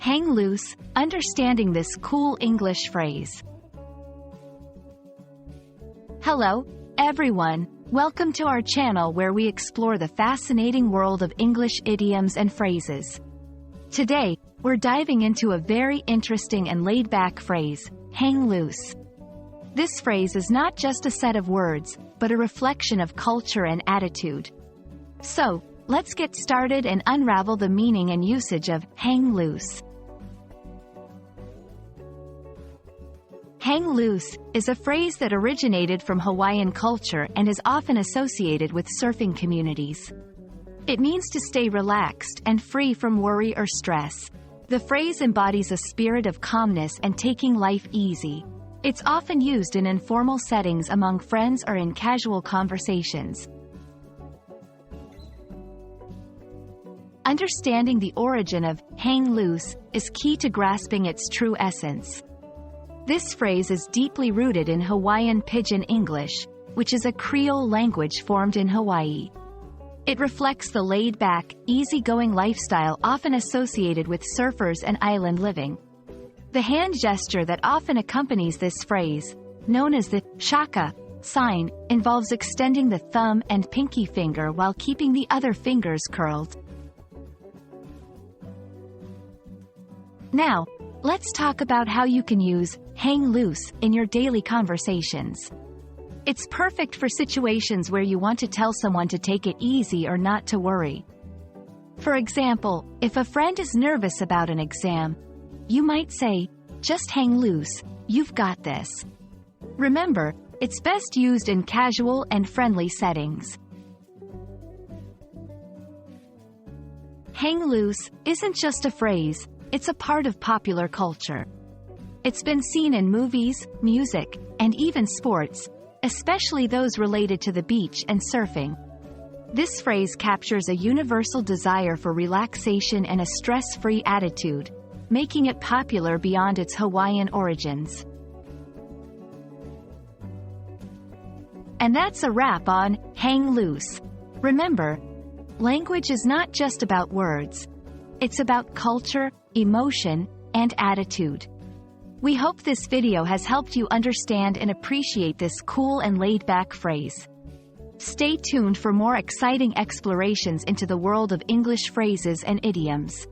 Hang loose, understanding this cool English phrase. Hello, everyone. Welcome to our channel where we explore the fascinating world of English idioms and phrases. Today, we're diving into a very interesting and laid-back phrase, hang loose. This phrase is not just a set of words, but a reflection of culture and attitude. So, let's get started and unravel the meaning and usage of hang loose. Hang loose is a phrase that originated from Hawaiian culture and is often associated with surfing communities. It means to stay relaxed and free from worry or stress. The phrase embodies a spirit of calmness and taking life easy. It's often used in informal settings among friends or in casual conversations. Understanding the origin of hang loose is key to grasping its true essence. This phrase is deeply rooted in Hawaiian Pidgin English, which is a Creole language formed in Hawaii. It reflects the laid-back, easygoing lifestyle often associated with surfers and island living. The hand gesture that often accompanies this phrase, known as the shaka sign, involves extending the thumb and pinky finger while keeping the other fingers curled. Now, let's talk about how you can use hang loose in your daily conversations. It's perfect for situations where you want to tell someone to take it easy or not to worry. For example, if a friend is nervous about an exam, you might say, "Just hang loose, you've got this." Remember, it's best used in casual and friendly settings. Hang loose isn't just a phrase, it's a part of popular culture. It's been seen in movies, music, and even sports, especially those related to the beach and surfing. This phrase captures a universal desire for relaxation and a stress-free attitude, making it popular beyond its Hawaiian origins. And that's a wrap on hang loose. Remember, language is not just about words. It's about culture, emotion, and attitude. We hope this video has helped you understand and appreciate this cool and laid-back phrase. Stay tuned for more exciting explorations into the world of English phrases and idioms.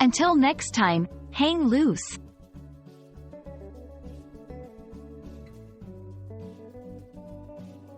Until next time, hang loose!